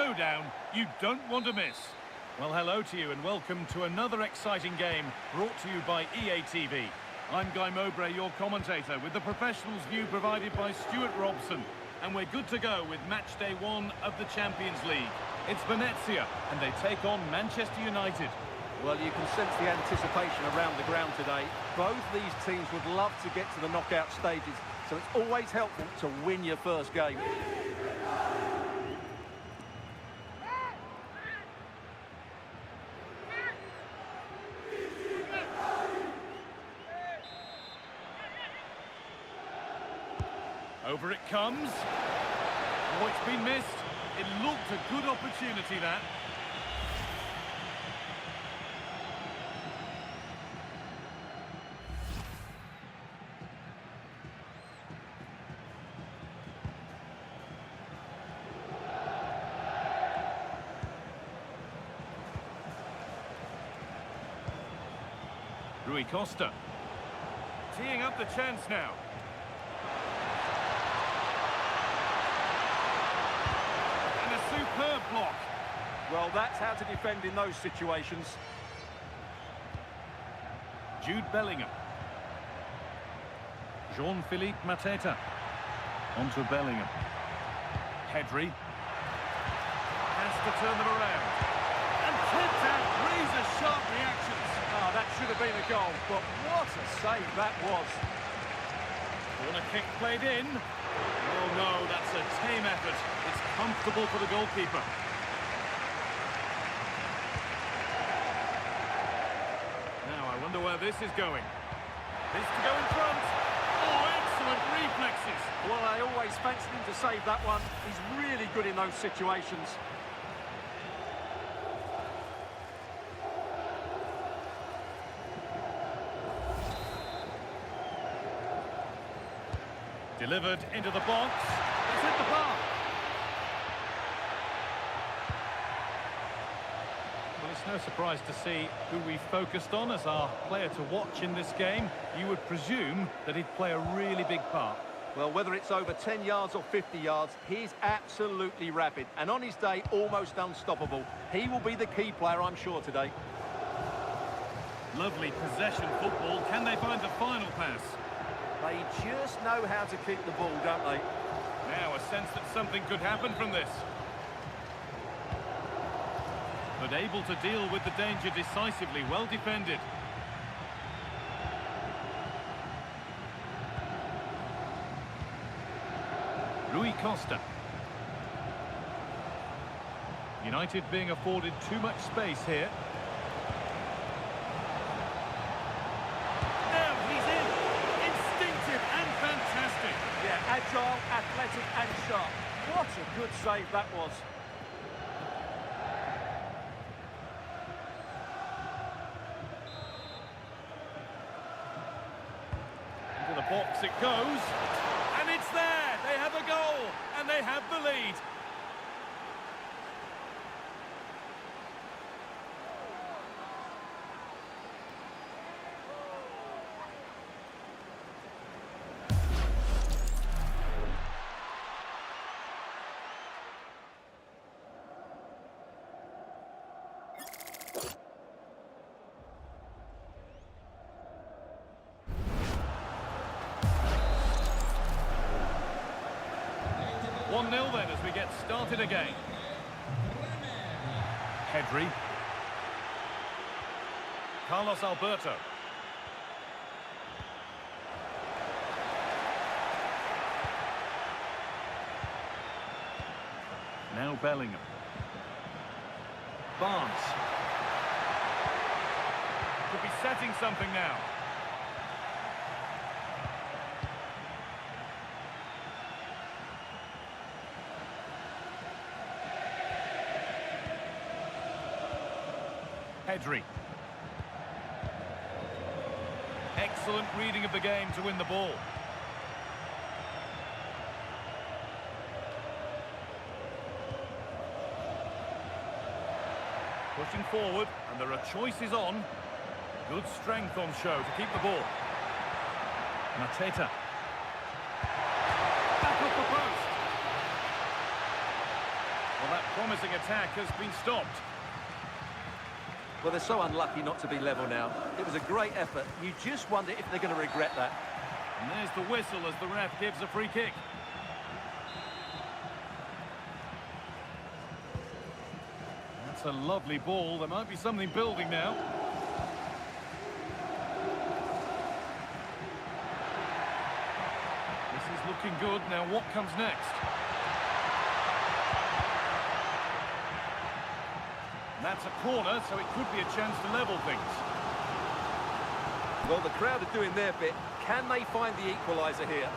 showdown you don't want to miss. Well, hello to you and welcome to another exciting game brought to you by EA TV. I'm Guy Mowbray, your commentator, with the professionals' view provided by Stuart Robson. And we're good to go with match day 1 of the Champions League. It's Venezia, and they take on Manchester United. Well, you can sense the anticipation around the ground today. Both these teams would love to get to the knockout stages, so it's always helpful to win your first game. Over it comes. Oh, it's been missed. It looked a good opportunity, that. Rui Costa. Teeing up the chance now. Superb block. Well, that's how to defend in those situations. Jude Bellingham. Jean-Philippe Mateta. On to Bellingham. Pedri. Has to turn them around. And tipped out. Razor-sharp reactions. Oh, that should have been a goal, but what a save that was. Corner kick played in. Oh no, that's a tame effort. It's comfortable for the goalkeeper. Now I wonder where this is going. This to go in front. Oh, excellent reflexes. Well, I always fancied him to save that one. He's really good in those situations. Delivered into the box. It's hit the bar. Well, it's no surprise to see who we focused on as our player to watch in this game. You would presume that he'd play a really big part. Well, whether it's over 10 yards or 50 yards, he's absolutely rapid. And on his day, almost unstoppable. He will be the key player, I'm sure, today. Lovely possession football. Can they find the final pass? They just know how to keep the ball, don't they? Now a sense that something could happen from this. But able to deal with the danger decisively, well defended. Rui Costa. United being afforded too much space here. Agile, athletic and sharp. What a good save that was. Into the box it goes. And it's there. They have a goal. And they have the lead. One 0 then as we get started again. Pedri. Carlos Alberto. Now Bellingham. Barnes. Could be setting something now. Pedri. Excellent reading of the game to win the ball. Pushing forward, and there are choices on. Good strength on show to keep the ball. Mateta. Back off the post. Well, that promising attack has been stopped. Well, they're so unlucky not to be level now. It was a great effort. You just wonder if they're going to regret that. And there's the whistle as the ref gives a free kick. That's a lovely ball. There might be something building now. This is looking good. Now what comes next? And that's a corner, so it could be a chance to level things. Well, the crowd are doing their bit. Can they find the equaliser here?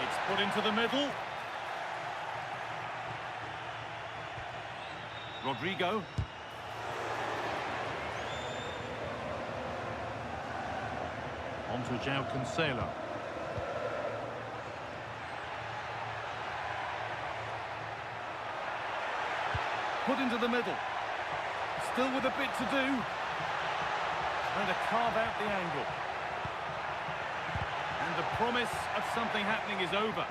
It's put into the middle. Rodrigo. On to João Cancelo. Put into the middle. Still with a bit to do. Trying to carve out the angle. And the promise of something happening is over.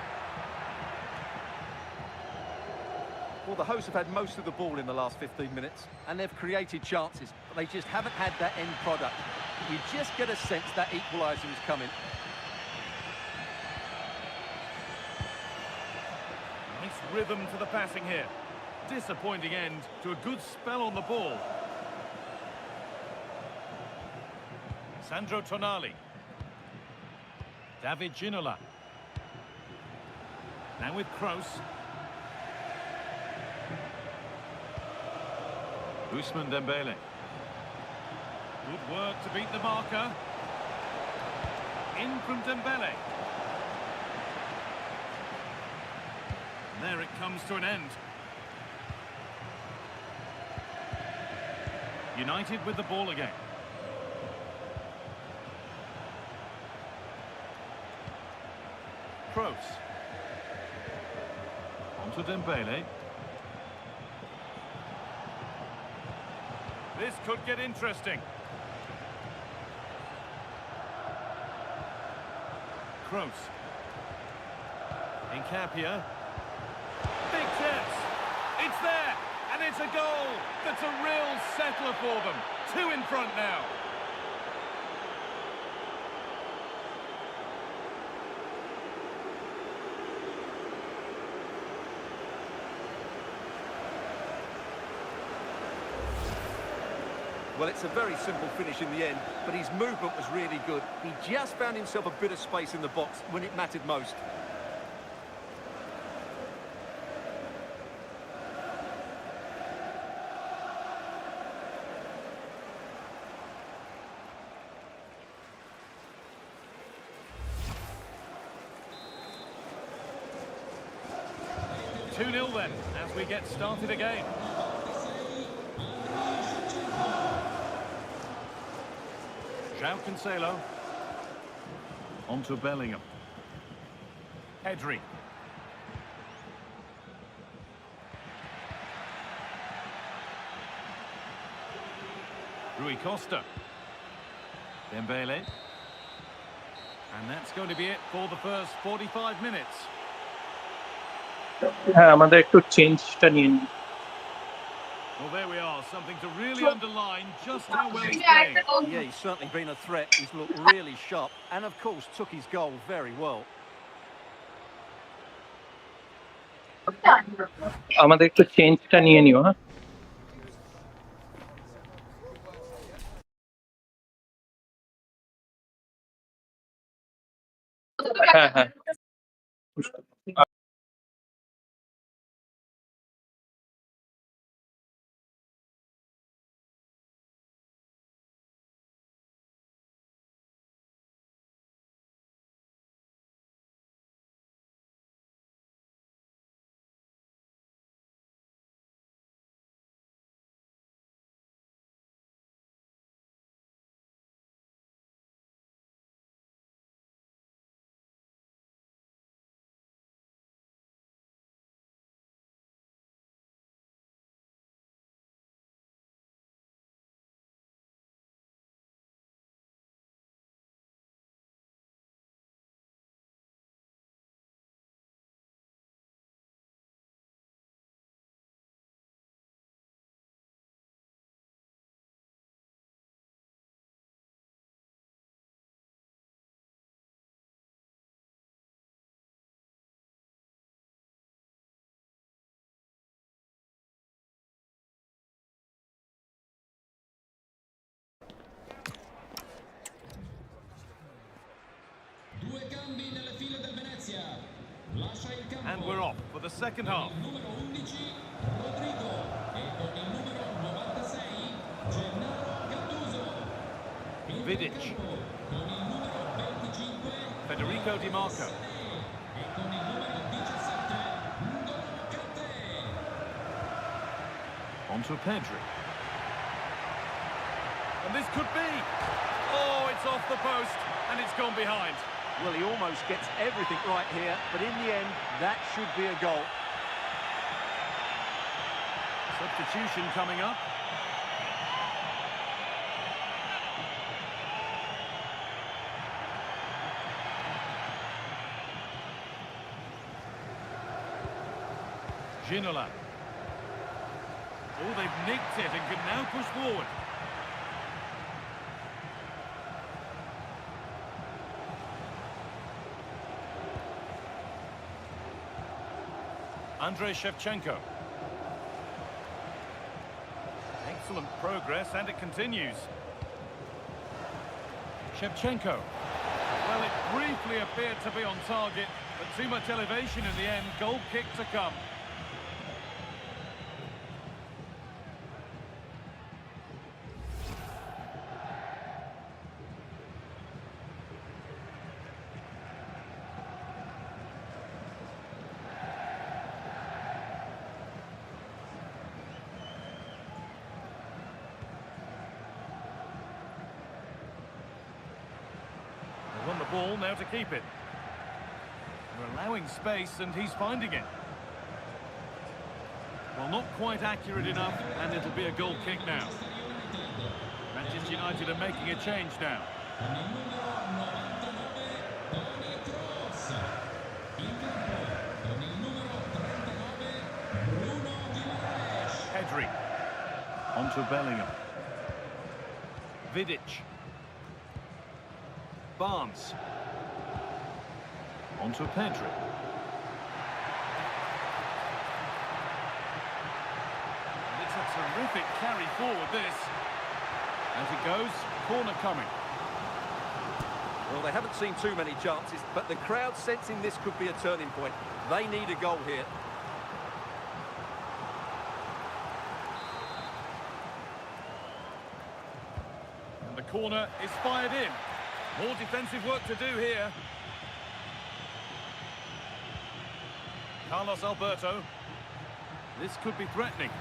Well, the hosts have had most of the ball in the last 15 minutes, and they've created chances, but they just haven't had that end product. You just get a sense that equaliser is coming. Nice rhythm to the passing here. Disappointing end to a good spell on the ball. Sandro Tonali. David Ginola. Now with Kroos. Ousmane Dembele. Good work to beat the marker. In from Dembele. And there it comes to an end. United with the ball again. Kroos. On to Dembele. This could get interesting. Kroos. Incapia. Big chance. It's there. And it's a goal. That's a real settler for them. 2 in front now. Well, it's a very simple finish in the end, but his movement was really good. He just found himself a bit of space in the box when it mattered most. Two 0 then, as we get started again. João Cancelo. On to Bellingham. Pedri. Rui Costa. Dembele. And that's going to be it for the first 45 minutes. হ্যাঁ আমাদের একটু চেঞ্জটা নিয়ে নিই Well, there we are, something to really underline just how well he's playing. Yeah, he's certainly been a threat. He's looked really sharp and, of course, took his goal very well. আমাদের একটু চেঞ্জটা নিয়ে নিও হ্যাঁ হ্যাঁ হ্যাঁ And we're off for the second half. Vidic. Federico Di Marco. Onto Pedri. And this could be. Oh, it's off the post, and it's gone behind. Well, he almost gets everything right here, but in the end, that should be a goal. Substitution coming up. Ginola. Oh, they've nicked it and can now push forward. Andrei Shevchenko. Excellent progress, and it continues. Shevchenko. Well, it briefly appeared to be on target, but too much elevation in the end. Goal kick to come. Won the ball, now to keep it. They're allowing space and he's finding it. Well, not quite accurate enough, and it'll be a goal kick now. Manchester United are making a change now. Pedri. Onto Bellingham. Vidic. Barnes. Onto Pedri. And it's a terrific carry forward, this. As it goes, corner coming. Well, they haven't seen too many chances, but the crowd sensing this could be a turning point. They need a goal here. And the corner is fired in. More defensive work to do here. Carlos Alberto. This could be threatening.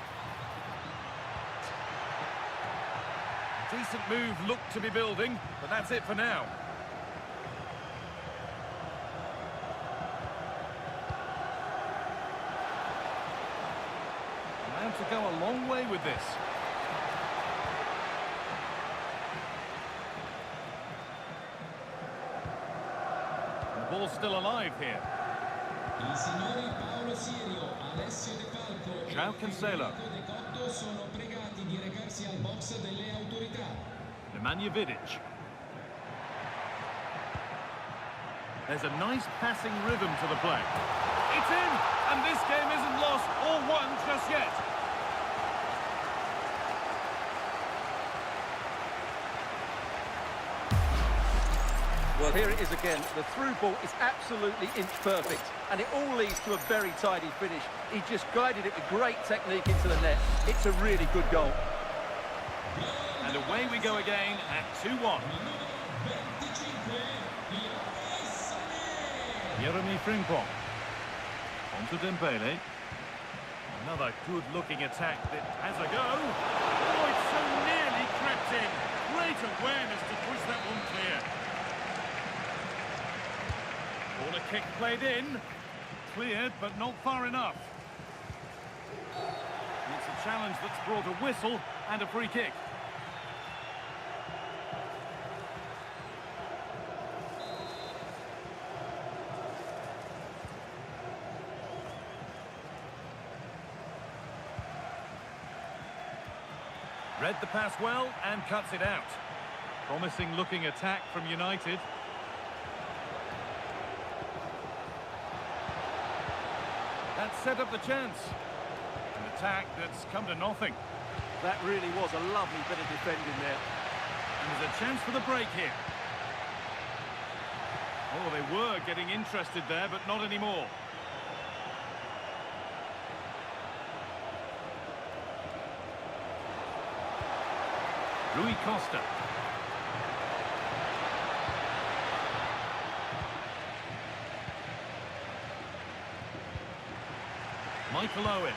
Decent move looked to be building, but that's it for now. Allowed to go a long way with this. The ball's still alive here. João Cancelo. Nemanja Vidic. There's a nice passing rhythm to the play. It's in, and this game isn't lost or won just yet. Well, here it is again. The through ball is absolutely inch perfect, and it all leads to a very tidy finish. He just guided it with great technique into the net. It's a really good goal. And away we go again at 2-1. Jeremy Frimpong. Onto Dembele. Another good-looking attack that has a go. Oh, it's so nearly crept in. Great awareness to push that one clear. Corner kick played in. Cleared, but not far enough. It's a challenge that's brought a whistle and a free kick. Read the pass well and cuts it out. Promising looking attack from United. That set up the chance. An attack that's come to nothing. That really was a lovely bit of defending there. And there's a chance for the break here. Oh, they were getting interested there, but not anymore. Rui Costa. Michael Owen.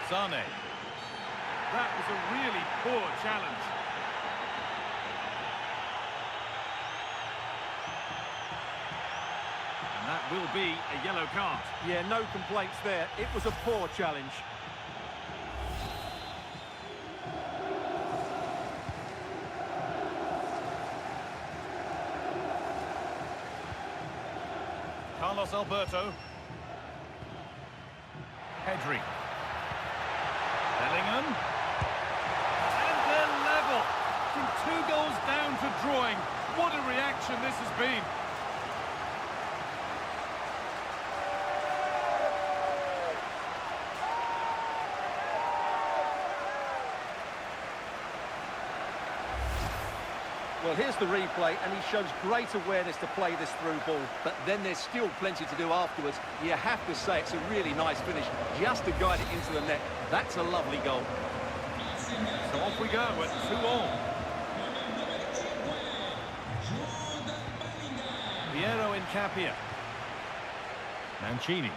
Sane. That was a really poor challenge. And that will be a yellow card. Yeah, no complaints there. It was a poor challenge. Carlos Alberto. Pedri. Bellingham. And they're level. From 2 goals down to drawing. What a reaction this has been. Well, here's the replay, and he shows great awareness to play this through ball. But then there's still plenty to do afterwards. You have to say it's a really nice finish, just to guide it into the net. That's a lovely goal. So off we go at 2-all. Piero Incapia. Mancini.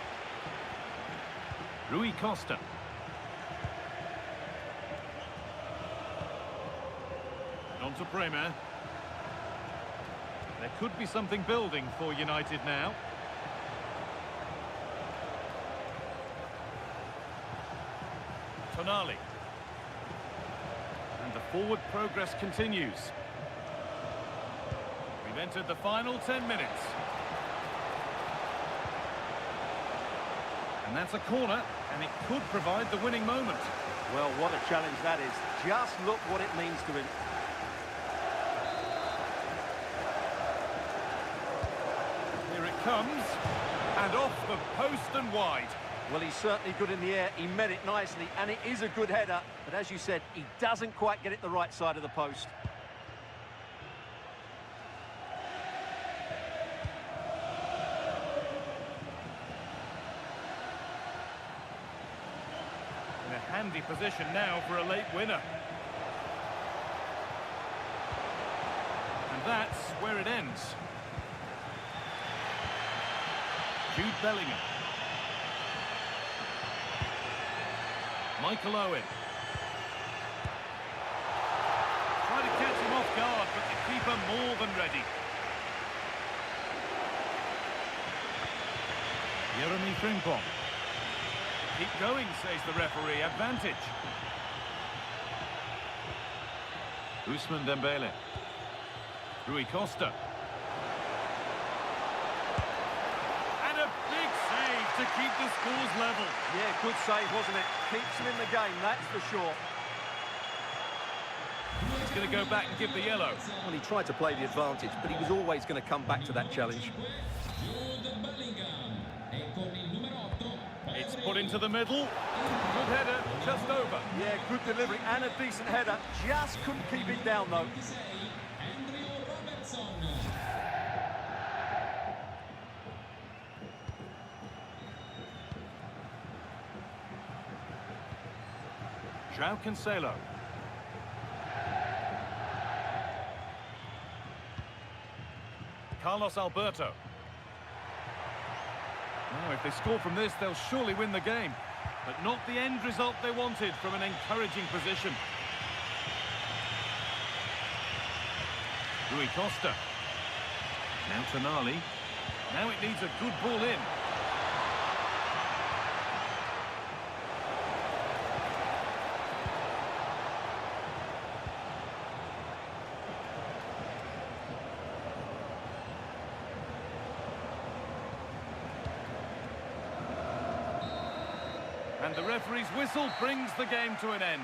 Rui Costa. On to Bremer. There could be something building for United now. Tonali. And the forward progress continues. We've entered the final 10 minutes. And that's a corner, and it could provide the winning moment. Well, what a challenge that is. Just look what it means to him. Here it comes, and off the post and wide. Well, he's certainly good in the air. He met it nicely, and it is a good header. But as you said, he doesn't quite get it the right side of the post. In a handy position now for a late winner. And that's where it ends. Jude Bellingham. Michael Owen. Try to catch him off guard, but the keeper more than ready. Jeremy Frimpong. Keep going, says the referee. Advantage. Ousmane Dembele. Rui Costa. And a big save to keep the scores level. Yeah, good save, wasn't it? Keeps him in the game, that's for sure. He's going to go back and give the yellow. Well, he tried to play the advantage, but he was always going to come back to that challenge. It's put into the middle. Good header, just over. Yeah, good delivery and a decent header. Just couldn't keep it down, though. João Cancelo. Carlos Alberto. Now, if they score from this, they'll surely win the game. But not the end result they wanted from an encouraging position. Rui Costa. Now Tonali. Now it needs a good ball in. And the referee's whistle brings the game to an end.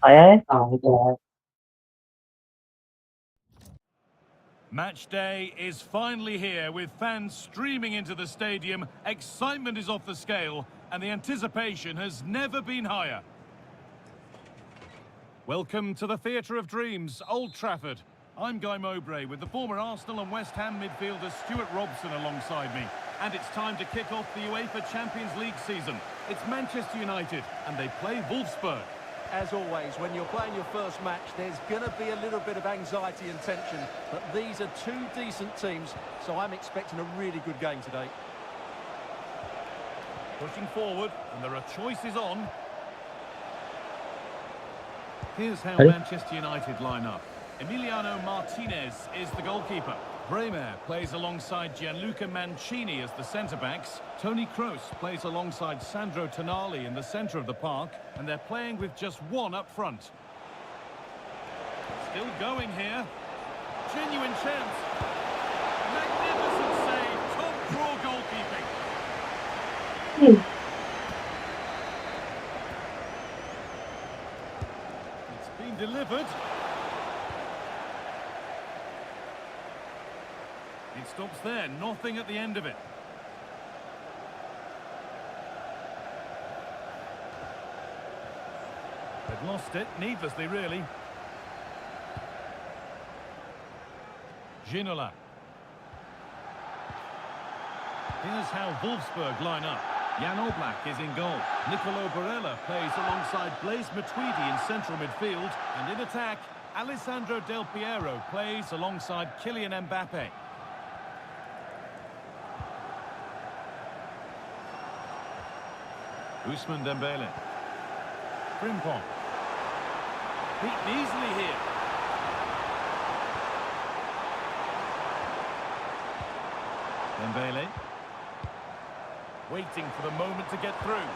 आया है Match day is finally here with fans streaming into the stadium. Excitement is off the scale and the anticipation has never been higher. Welcome to the Theatre of Dreams, Old Trafford. I'm Guy Mowbray with the former Arsenal and West Ham midfielder Stuart Robson alongside me. And it's time to kick off the UEFA Champions League season. It's Manchester United and they play Wolfsburg. As always, when you're playing your first match, there's going to be a little bit of anxiety and tension. But these are two decent teams, so I'm expecting a really good game today. Pushing forward, and there are choices on. Here's how Manchester United line up. Emiliano Martinez is the goalkeeper. Bremer plays alongside Gianluca Mancini as the centre-backs. Toni Kroos plays alongside Sandro Tonali in the centre of the park. And they're playing with just one up front. Still going here. Genuine chance. Magnificent save. Top draw goalkeeping. It's been delivered. It stops there, nothing at the end of it. They've lost it, needlessly really. Ginola. Here's how Wolfsburg line up. Jan Oblak is in goal. Nicolo Barella plays alongside Blaise Matuidi in central midfield. And in attack, Alessandro Del Piero plays alongside Kylian Mbappe. Ousmane Dembele. Frimpong. Beaten easily here. Dembele. Waiting for the moment to get through.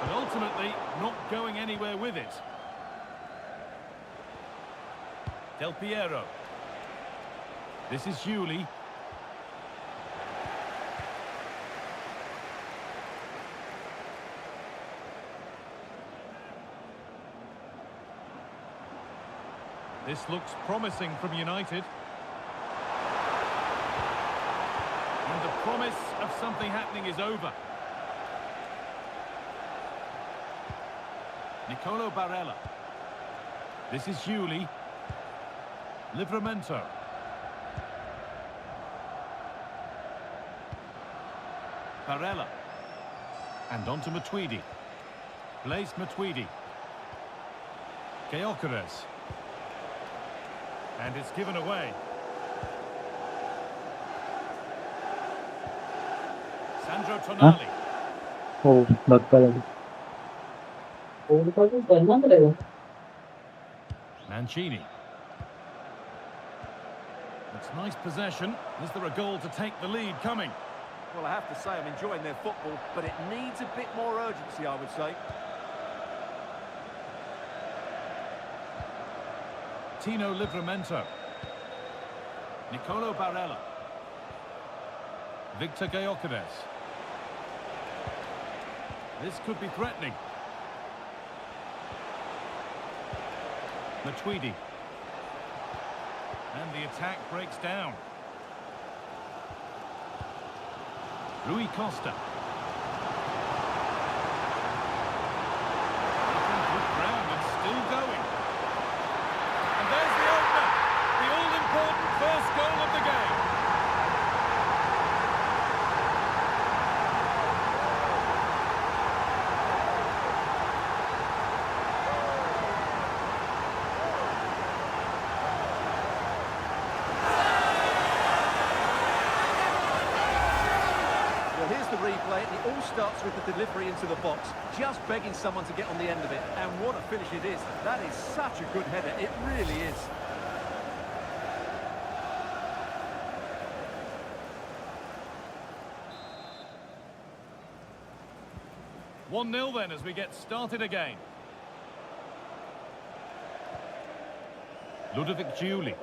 But ultimately, not going anywhere with it. Del Piero. This is Yuli. This looks promising from United. And the promise of something happening is over. Nicolo Barella. This is Yuli. Livramento. Barella. And on to Matuidi. Blaise Matuidi. Gyökeres. And it's given away. Sandro Tonali. Oh, not bad. Mancini. It's nice possession. Is there a goal to take the lead coming? Well, I have to say I'm enjoying their football, but it needs a bit more urgency, I would say. Tino Livramento. Nicolo Barella. Victor Gyökeres. This could be threatening. Matuidi. And the attack breaks down. Rui Costa. Good ground and still going. And there's the opener. The all-important first goal of the game. Well, here's the replay. It all starts with the delivery into the box, just begging someone to get on the end of it. And what a finish it is. That is such a good header. It really is. One 0 then as we get started again. Ludovic Giuli.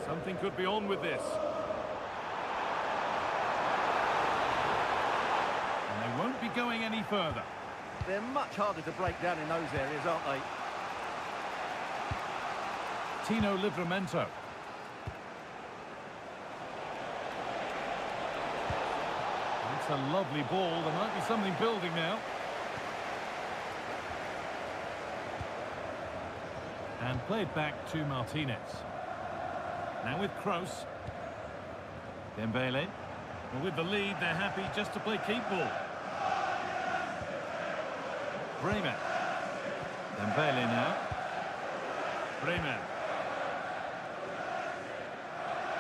Something could be on with this. going any further. They're much harder to break down in those areas, aren't they? Tino Livramento. It's a lovely ball. There might be something building now. And played back to Martinez. Now with Kroos. Dembele. Well, with the lead, they're happy just to play keep ball. Bremer. Dembele now. Bremer.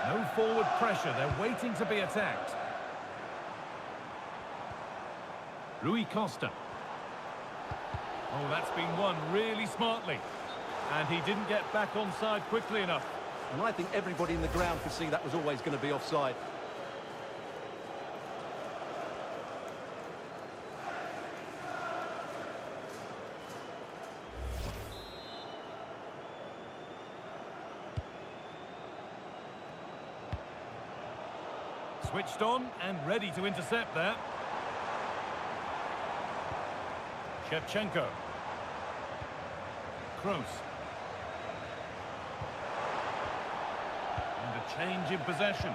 No forward pressure. They're waiting to be attacked. Rui Costa. Oh, that's been won really smartly. And he didn't get back onside quickly enough. And I think everybody in the ground could see that was always going to be offside. Switched on and ready to intercept there. Shevchenko. Kroos. And a change in possession.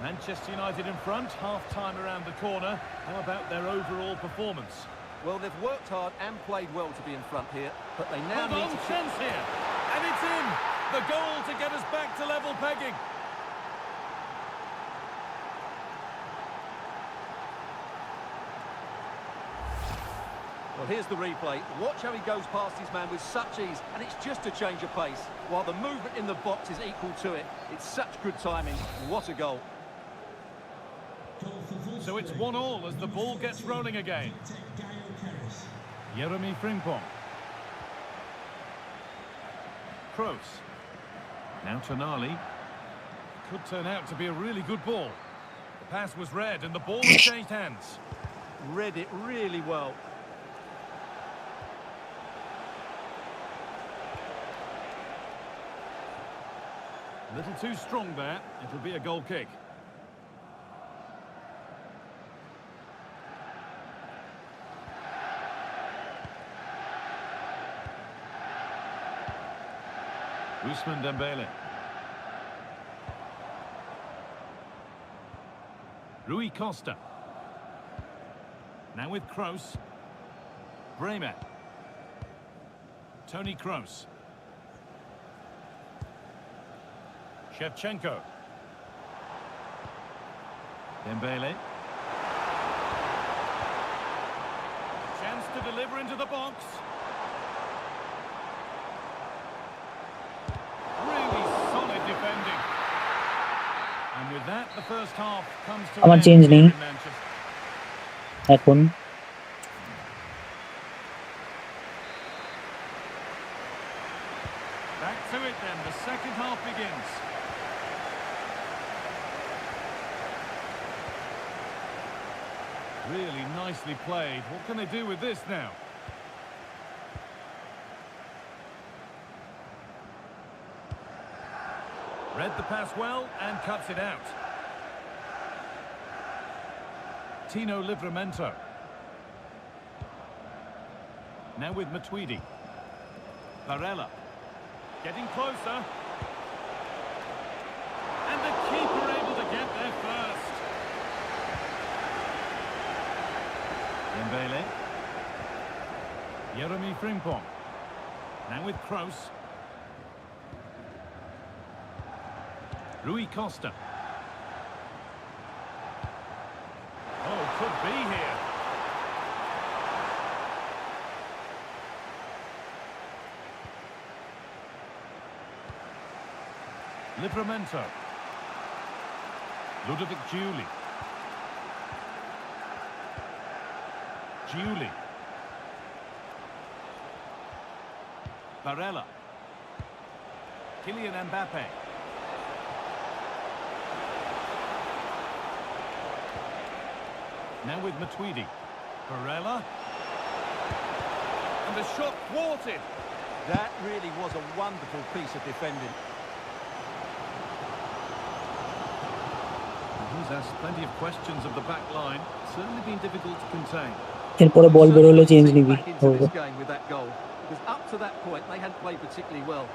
Manchester United in front, half-time around the corner. How about their overall performance? Well, they've worked hard and played well to be in front here, but they now Hold need on, to... chance here. And it's in! The goal to get us back to level pegging. Well, here's the replay. Watch how he goes past his man with such ease, and it's just a change of pace. While the movement in the box is equal to it, it's such good timing. What a goal. So it's 1-1 as the ball gets rolling again. Jeremy Frimpong. Kroos. Now Tonali. Could turn out to be a really good ball. The pass was read and the ball has changed hands. Read it really well. A little too strong there. It'll be a goal kick. Ousmane Dembele. Rui Costa. Now with Kroos. Bremer. Toni Kroos. Shevchenko. Dembele. Chance to deliver into the box. Really solid defending. And with that, the first half comes to আমার an change end নেই here in Manchester. এখন Back to it then, the second half begins. Really nicely played. What can they do with this now? Read the pass well and cuts it out. Tino Livramento. Now with Matuidi. Barella. Getting closer. And the keeper able to get there first. Dembele. Jeremy Frimpong. Now with Kroos. Rui Costa. Oh, could be here. Livramento. Ludovic Giuli. Giuli. Barella. Kylian Mbappe. Now with Matuidi. Barella. And the shot thwarted. That really was a wonderful piece of defending. He's asked plenty of questions of the back line. Certainly been difficult to contain. এরপরে বল বেরোলে change নিবি Back into this game with that goal, because up to that point they hadn't played particularly well.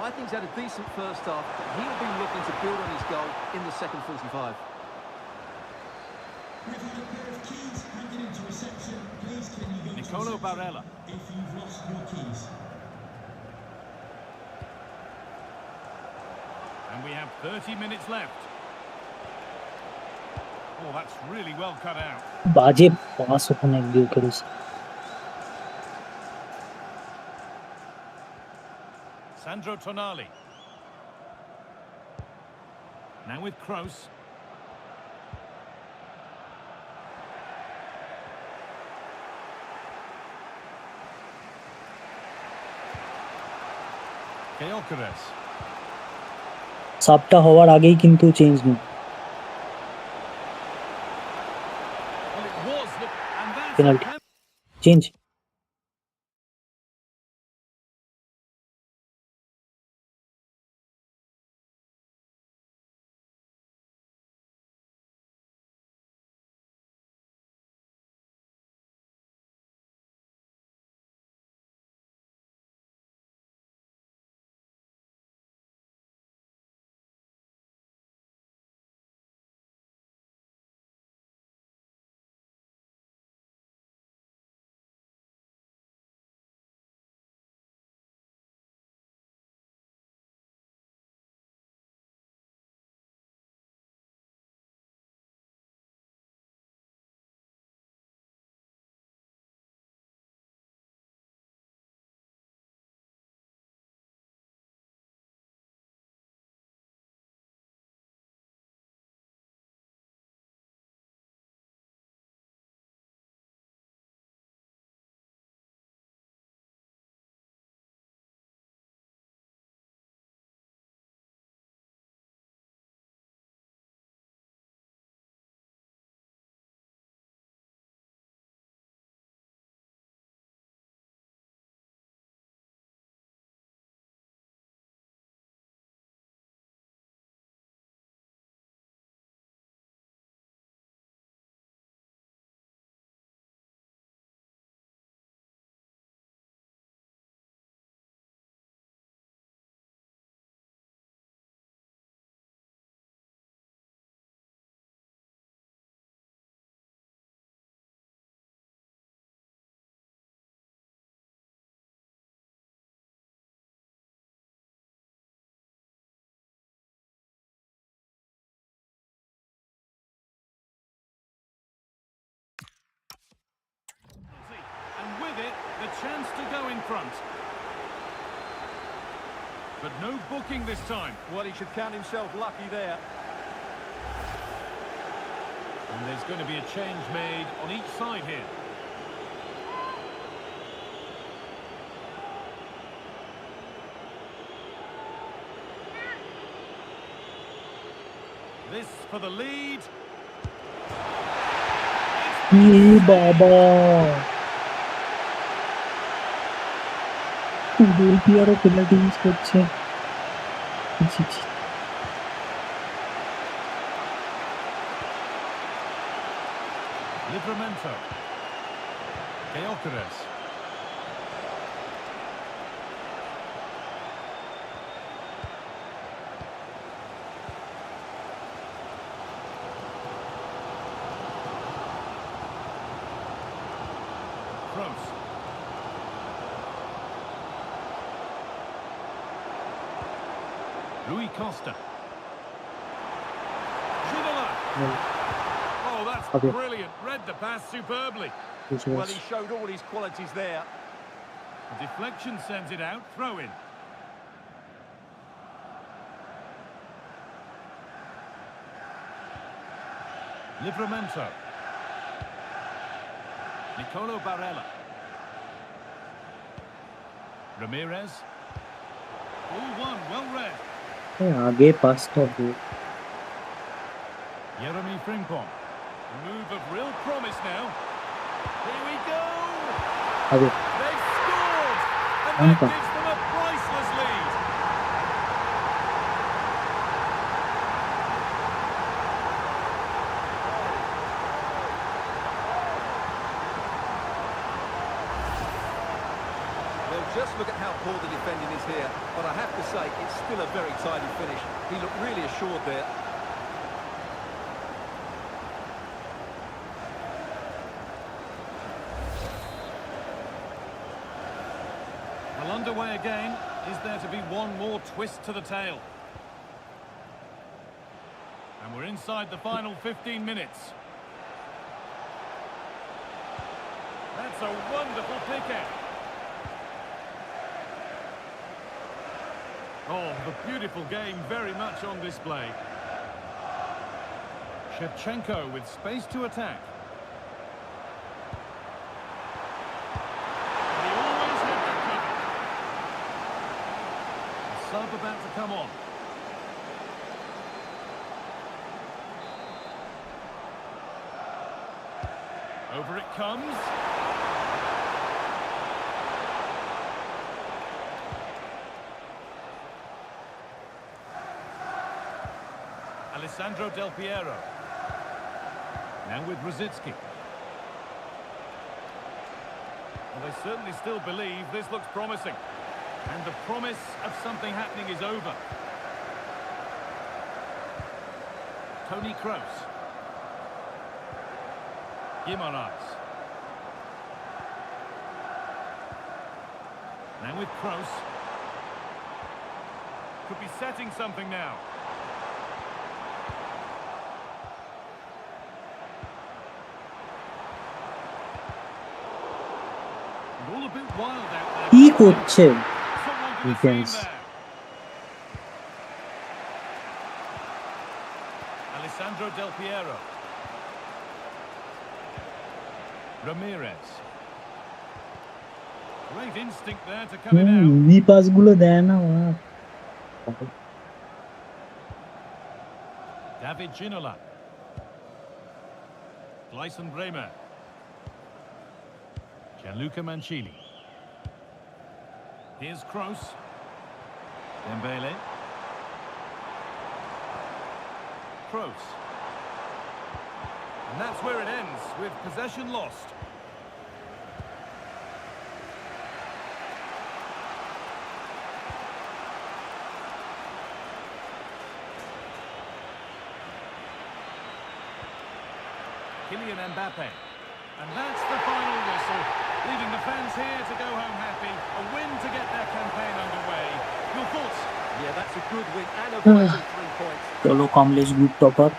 I think he's had a decent first half, but he'll be looking to build on his goal in the second 45. Nicolo Barella. And we have 30 minutes left. Oh, that's really well cut out. বাজে pass ওখানে গিয়ে করেছে Sandro Tonali. Now with Kroos. Gyökeres. সাবটা হওয়ার আগেই কিন্তু change নিই Well, it was the... And that's... penalty change And with it, the chance to go in front. But no booking this time. Well, he should count himself lucky there. And there's going to be a change made on each side here. This for the lead. বাবা গোল প্লেয়ারও penalty miss করছে Livramento. Gyökeres. Kroos. Rui Costa. Ginola. Oh, that's Okay. brilliant. Read the pass superbly. Well, he showed all his qualities there. The deflection sends it out. Throw in. Livramento. Nicolo Barella. Ramirez. All one, well read. আগে পাসটা হোক Jeremy Frimpong. A move of real promise now. Here we go. আগে They've scored. And that Ampa. gives them a priceless lead. Well, just look at how poor the defending is here. But I have to say, it's still a very tidy finish. He looked really assured there. Well, underway again. Is there to be one more twist to the tale? And we're inside the final 15 minutes. That's a wonderful pick out. Oh, the beautiful game very much on display. Shevchenko with space to attack. He always had that covered. The sub about to come on. Over it comes. Alessandro Del Piero. Now with Rosicki. Well, they certainly still believe this looks promising. And the promise of something happening is over. Toni Kroos. Guimaraes. Now with Kroos. Could be setting something now. And all a bit wild out there. কি করছে Someone could have Defense. seen there. Alessandro Del Piero. Ramirez. Great instinct there to cut it out. Easy pass গুলো দেয় না ওরা David Ginola. Gleison Bremer. Gianluca Mancini. Here's Kroos. Dembele. Kroos. And that's where it ends, with possession lost. Kylian Mbappe. And that's the final whistle, leaving the fans here to go home happy. A win to get their campaign underway. Your thoughts? Yeah, that's a good win and a vital 3 points. চলো Kamlesh group top up